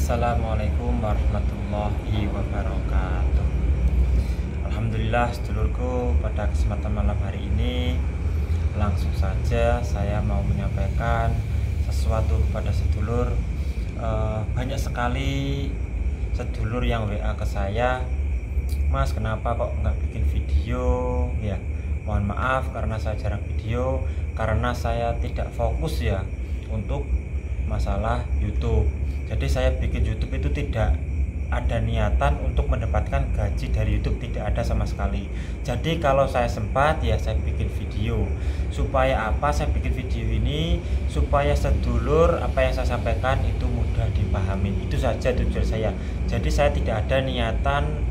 Assalamualaikum warahmatullahi wabarakatuh. Alhamdulillah sedulurku, pada kesempatan malam hari ini langsung saja saya mau menyampaikan sesuatu kepada sedulur. Banyak sekali sedulur yang WA ke saya, "Mas, kenapa kok nggak bikin video?" Ya, mohon maaf karena saya jarang video, karena saya tidak fokus ya untuk masalah YouTube. Jadi saya bikin YouTube itu tidak ada niatan untuk mendapatkan gaji dari YouTube, tidak ada sama sekali. Jadi kalau saya sempat ya saya bikin video. Supaya apa saya bikin video ini? Supaya sedulur apa yang saya sampaikan itu mudah dipahami. Itu saja tujuan saya. Jadi saya tidak ada niatan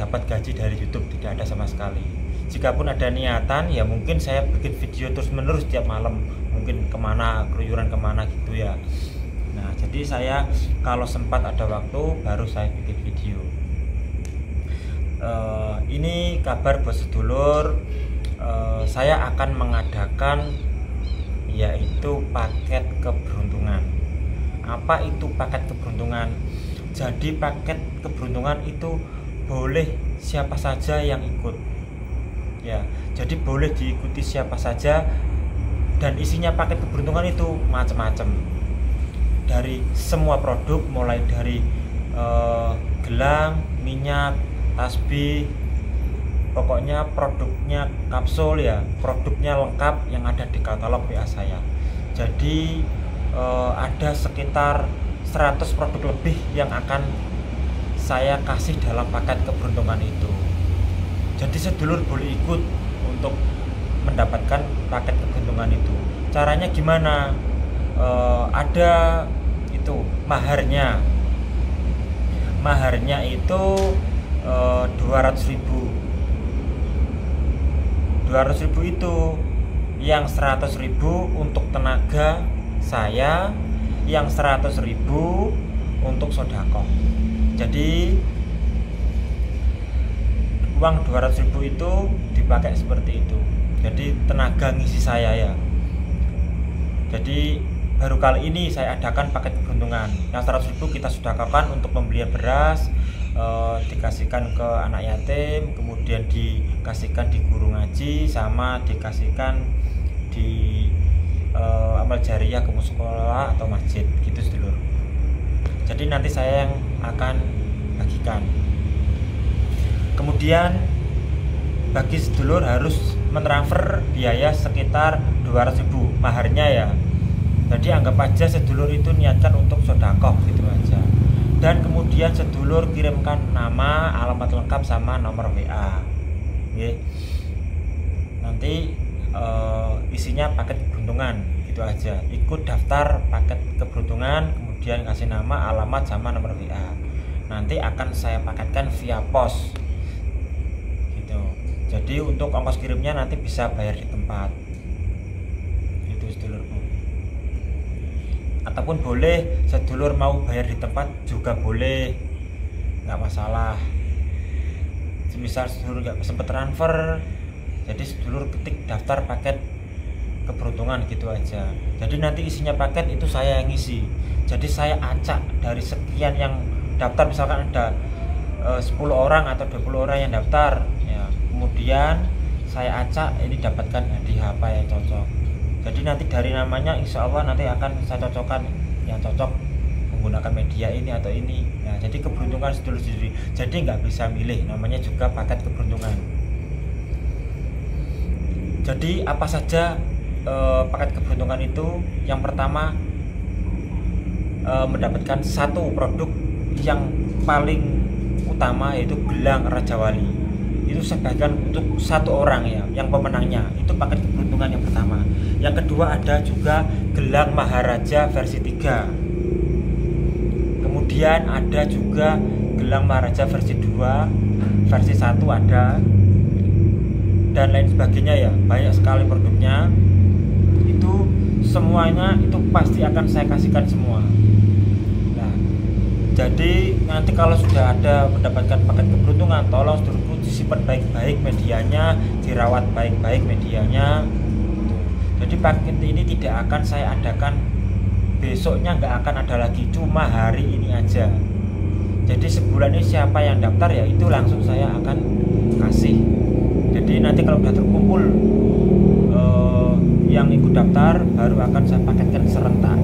dapat gaji dari YouTube, tidak ada sama sekali. Jikapun ada niatan ya mungkin saya bikin video terus menerus tiap malam, mungkin kemana, keluyuran kemana gitu ya. Nah, jadi saya kalau sempat ada waktu baru saya bikin video. Ini kabar buat sedulur, saya akan mengadakan yaitu paket keberuntungan. Apa itu paket keberuntungan? Jadi paket keberuntungan itu boleh siapa saja yang ikut. Ya, jadi boleh diikuti siapa saja, dan isinya paket keberuntungan itu macam-macam. Dari semua produk, mulai dari gelang, minyak, tasbih, pokoknya produknya kapsul ya, produknya lengkap yang ada di katalog WA saya. Jadi ada sekitar 100 produk lebih yang akan saya kasih dalam paket keberuntungan itu. Jadi sedulur boleh ikut untuk mendapatkan paket keberuntungan itu. Caranya gimana? Ada itu maharnya itu 200.000 itu yang 100.000 untuk tenaga saya, yang 100.000 untuk sodako. Jadi uang 200.000 itu dipakai seperti itu. Jadi tenaga ngisi saya ya. Jadi baru kali ini saya adakan paket keberuntungan. Yang 100.000 kita sodakakan untuk pembelian beras, dikasihkan ke anak yatim, kemudian dikasihkan di guru ngaji, sama dikasihkan di amal jariah ke musola atau masjid gitu sedulur. Jadi nanti saya yang akan bagikan. Kemudian bagi sedulur harus mentransfer biaya sekitar 200.000 maharnya ya. Jadi anggap aja sedulur itu niatkan untuk sodakoh gitu aja. Dan kemudian sedulur kirimkan nama, alamat lengkap sama nomor WA. Oke. Nanti isinya paket keberuntungan gitu aja. Ikut daftar paket keberuntungan, kemudian kasih nama, alamat sama nomor WA. Nanti akan saya paketkan via pos. Gitu. Jadi untuk ongkos kirimnya nanti bisa bayar di tempat. Itu sedulurku. Ataupun boleh sedulur mau bayar di tempat juga boleh, nggak masalah. Semisal sedulur nggak sempat transfer, jadi sedulur ketik daftar paket keberuntungan gitu aja. Jadi nanti isinya paket itu saya yang ngisi. Jadi saya acak dari sekian yang daftar, misalkan ada 10 orang atau 20 orang yang daftar ya, kemudian saya acak ini dapatkan hadiah apa yang cocok. Jadi nanti dari namanya insya Allah nanti akan saya cocokkan yang cocok menggunakan media ini atau ini. Nah, jadi keberuntungan sedulur sendiri. Jadi nggak bisa milih, namanya juga paket keberuntungan. Jadi apa saja paket keberuntungan itu? Yang pertama mendapatkan satu produk yang paling utama yaitu gelang Raja Wali. Itu saya bagikan untuk satu orang ya, yang pemenangnya. Itu paket keberuntungan yang pertama. Yang kedua ada juga gelang Maharaja versi 3. Kemudian ada juga gelang Maharaja versi 2, versi 1 ada, dan lain sebagainya ya. Banyak sekali produknya. Itu semuanya itu pasti akan saya kasihkan semua. Nah, jadi nanti kalau sudah ada mendapatkan paket keberuntungan, tolong sedulurku disimpan baik-baik medianya, dirawat baik-baik medianya. Jadi paket ini tidak akan saya adakan besoknya nggak akan ada lagi, cuma hari ini aja. Jadi sebulan ini siapa yang daftar ya itu langsung saya akan kasih. Jadi nanti kalau udah terkumpul yang ikut daftar baru akan saya paketkan serentak.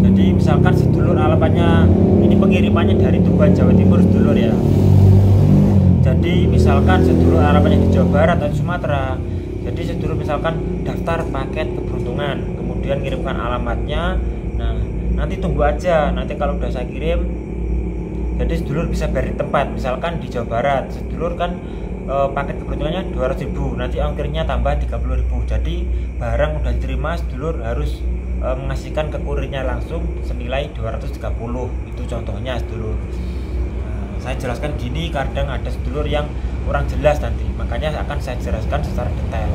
Jadi misalkan sedulur alamatnya ini pengirimannya dari Tuban Jawa Timur sedulur ya. Jadi misalkan sedulur alamatnya di Jawa Barat atau Sumatera, jadi sedulur misalkan daftar paket keberuntungan, kemudian kirimkan alamatnya. Nah nanti tunggu aja, nanti kalau udah saya kirim, jadi sedulur bisa bayar di tempat. Misalkan di Jawa Barat sedulur kan paket keberuntungannya 200.000, nanti ongkirnya tambah 30.000. Jadi barang udah diterima, sedulur harus mengasihkan ke kurirnya langsung senilai 230. Itu contohnya sedulur. Saya jelaskan gini, kadang ada sedulur yang kurang jelas nanti, makanya akan saya jelaskan secara detail.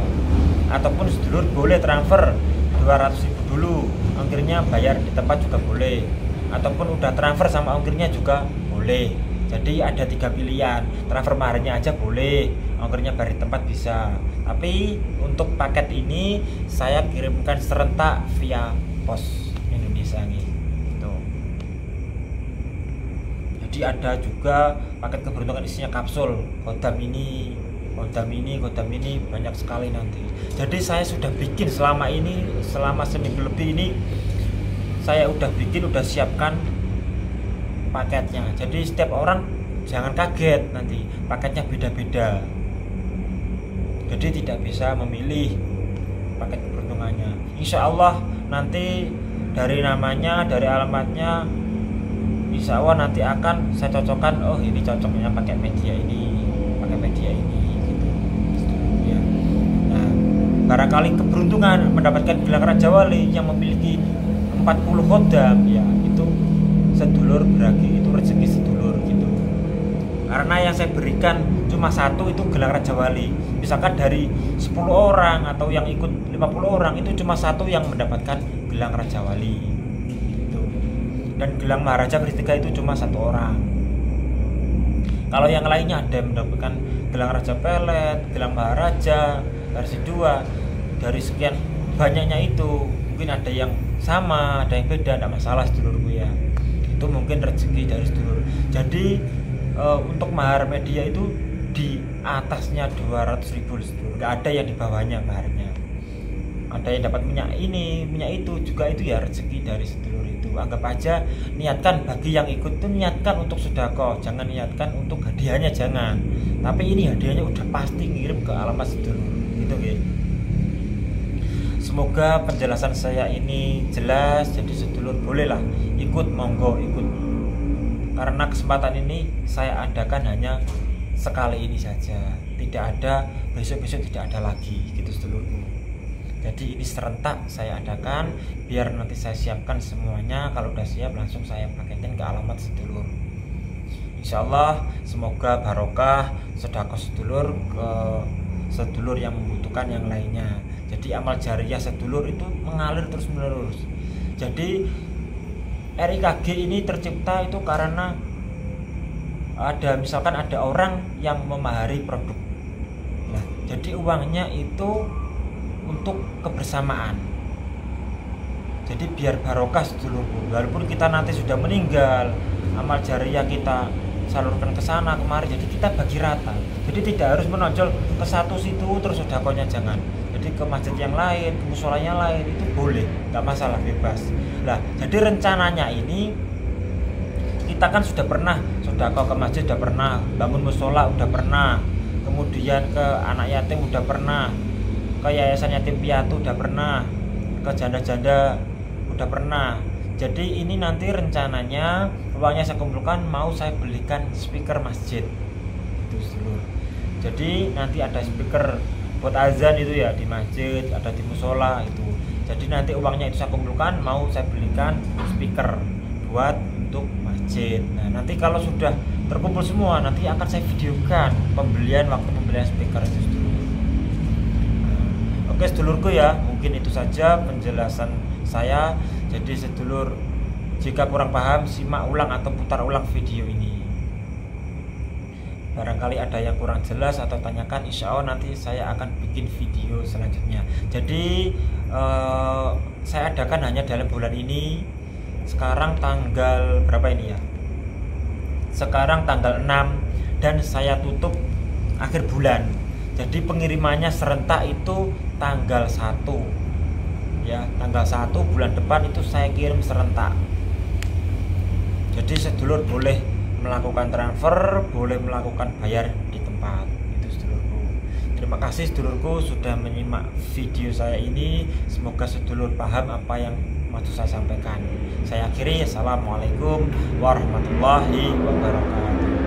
Ataupun sedulur boleh transfer 200.000 dulu, ongkirnya bayar di tempat juga boleh. Ataupun udah transfer sama ongkirnya juga boleh. Jadi ada 3 pilihan, transfer maharnya aja boleh, ongkirnya bayar di tempat bisa. Tapi untuk paket ini saya kirimkan serentak via pos Indonesia nih. Gitu. Jadi ada juga paket keberuntungan isinya kapsul, kodam ini banyak sekali nanti. Jadi saya sudah bikin selama seminggu lebih ini saya udah siapkan paketnya. Jadi setiap orang jangan kaget nanti paketnya beda-beda. Jadi tidak bisa memilih paket keberuntungannya. Insya Allah nanti dari namanya, dari alamatnya, insya Allah nanti akan saya cocokkan. Oh ini cocoknya pakai media ini, gitu. Ya. Nah, barangkali keberuntungan mendapatkan gelar Raja Wali yang memiliki 40 kodam, ya itu sedulur berarti itu rezeki sedulur gitu. Karena yang saya berikan cuma satu, itu gelar Raja Wali. Misalkan dari 10 orang atau yang ikut 50 orang, itu cuma satu yang mendapatkan gelang Raja Wali gitu. Dan gelang Maharaja Beristika itu cuma 1 orang. Kalau yang lainnya ada yang mendapatkan gelang Raja Pelet, gelang Maharaja versi 2. Dari sekian banyaknya itu mungkin ada yang sama, ada yang beda, tidak masalah sedulurku ya. Itu mungkin rezeki dari sedulur. Jadi untuk mahar media itu di atasnya 200.000 sedulur, nggak ada yang di bawahnya maharnya. Ada yang dapat minyak ini, minyak itu juga, itu ya rezeki dari sedulur itu. Anggap aja, niatkan bagi yang ikut itu niatkan untuk sedekah, jangan niatkan untuk hadiahnya, jangan. Tapi ini hadiahnya udah pasti ngirim ke alamat sedulur gitu ya. Semoga penjelasan saya ini jelas. Jadi sedulur bolehlah ikut, monggo ikut. Karena kesempatan ini saya adakan hanya sekali ini saja, tidak ada besok-besok, tidak ada lagi gitu sedulurku. Jadi ini serentak saya adakan biar nanti saya siapkan semuanya. Kalau udah siap langsung saya paketin ke alamat sedulur. Insya Allah semoga barokah sedekah sedulur ke sedulur yang membutuhkan yang lainnya. Jadi amal jariah sedulur itu mengalir terus menerus. Jadi RIKG ini tercipta itu karena misalkan ada orang yang memahari produk. Nah, jadi uangnya itu untuk kebersamaan. Jadi biar barokah sedulurku. Walaupun kita nanti sudah meninggal, amal jariah kita salurkan ke sana kemari. Jadi kita bagi rata. Jadi tidak harus menonjol ke satu situ terus sedekahnya, jangan. Jadi ke masjid yang lain, ke musholanya lain, itu boleh, nggak masalah, bebas. Nah, jadi rencananya ini kita kan sudah pernah sedekah ke masjid, sudah pernah bangun mushola, udah pernah, kemudian ke anak yatim udah pernah, ke yayasan yatim piatu udah pernah, ke janda-janda udah pernah. Jadi ini nanti rencananya uangnya saya kumpulkan, mau saya belikan speaker masjid itu sedulur. Jadi nanti ada speaker buat azan itu ya di masjid, ada di musola itu. Jadi nanti uangnya itu saya kumpulkan, mau saya belikan speaker buat untuk masjid. Nah nanti kalau sudah terkumpul semua, nanti akan saya videokan waktu pembelian speaker itu sedulur. Oke sedulurku ya, mungkin itu saja penjelasan saya. Jadi sedulur, jika kurang paham simak ulang atau putar ulang video ini. barangkali ada yang kurang jelas atau tanyakan, insya Allah nanti saya akan bikin video selanjutnya. Jadi saya adakan hanya dalam bulan ini. Sekarang tanggal berapa ini ya? Sekarang tanggal 6 dan saya tutup akhir bulan. Jadi pengirimannya serentak itu tanggal 1 ya, tanggal 1 bulan depan itu saya kirim serentak. Jadi sedulur boleh melakukan transfer, boleh melakukan bayar di tempat. Itu sedulurku. Terima kasih sedulurku sudah menyimak video saya ini. Semoga sedulur paham apa yang mau saya sampaikan. Saya akhiri, assalamualaikum warahmatullahi wabarakatuh.